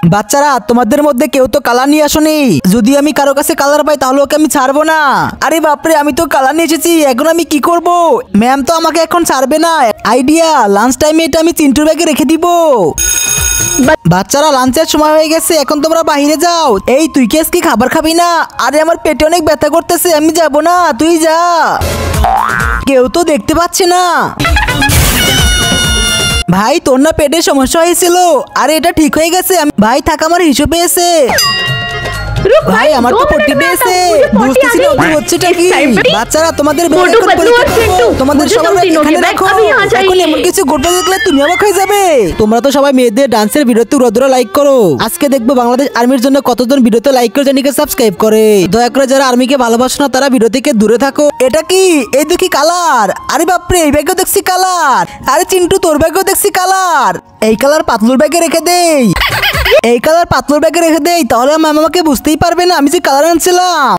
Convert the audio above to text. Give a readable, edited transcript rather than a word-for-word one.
বাচ্চারা তোমাদের মধ্যে কেউ তো কালার নিয়ে আসোনি। যদি আমি কারো কাছে কালার পাই তাহলে ওকে আমি ছাড়বো না। আরে বাপরে, আমি তো কালার নিয়ে এসেছি, এখন আমি কি করব? ম্যাম তো আমাকে এখন ছাড়বে না। আইডিয়া, লাঞ্চ টাইমে এটা আমি চিন্টুর ব্যাগে রেখে দিব। বাচ্চারা লাঞ্চের সময় হয়ে গেছে, এখন তোমরা বাইরে যাও। এই তুই কি আজকে খাবার খাবি না? আরে আমার পেটে অনেক ব্যথা করতেছে, আমি যাব না, তুই যা। কেউ তো দেখতে পাচ্ছে না। ভাই তোর না পেটে সমস্যা হয়েছিল? আরে এটা ঠিক হয়ে গেছে। ভাই থাক, আমার হিসেব পেয়েছে। ভাই আমার তো পট্টি পেয়েছে, বুঝতেছি না কি হচ্ছেটা কি। বাচ্চারা তোমাদের তোমাদের সবার এখানে রাখো, এখন এমন কিছু ঘটনা দেখলে তুমি অবাক হয়ে যাবে। তোমরা তো সবাই মেয়েদের ডান্সের ভিডিওতে উড়াদুরা লাইক করো। আজকে দেখবো বাংলাদেশ আর্মির জন্য কতজন ভিডিওতে লাইক করে চ্যানেলকে সাবস্ক্রাইব করে। দয়া করে যারা আর্মিকে ভালোবাসো না তারা ভিডিও থেকে দূরে থাকো। এটা কি? এই দেখি কালার। আরে বাপরে, এই ব্যাগেও দেখছি কালার। আরে চিন্টু তোর ব্যাগেও দেখছি কালার। এই কালার পাতলুর ব্যাগে রেখে দেই। এই কালার পাতলুর ব্যাগে রেখে দেই, তাহলে ম্যাম আমাকে বুঝতেই পারবে না আমি যে কালার আনছিলাম।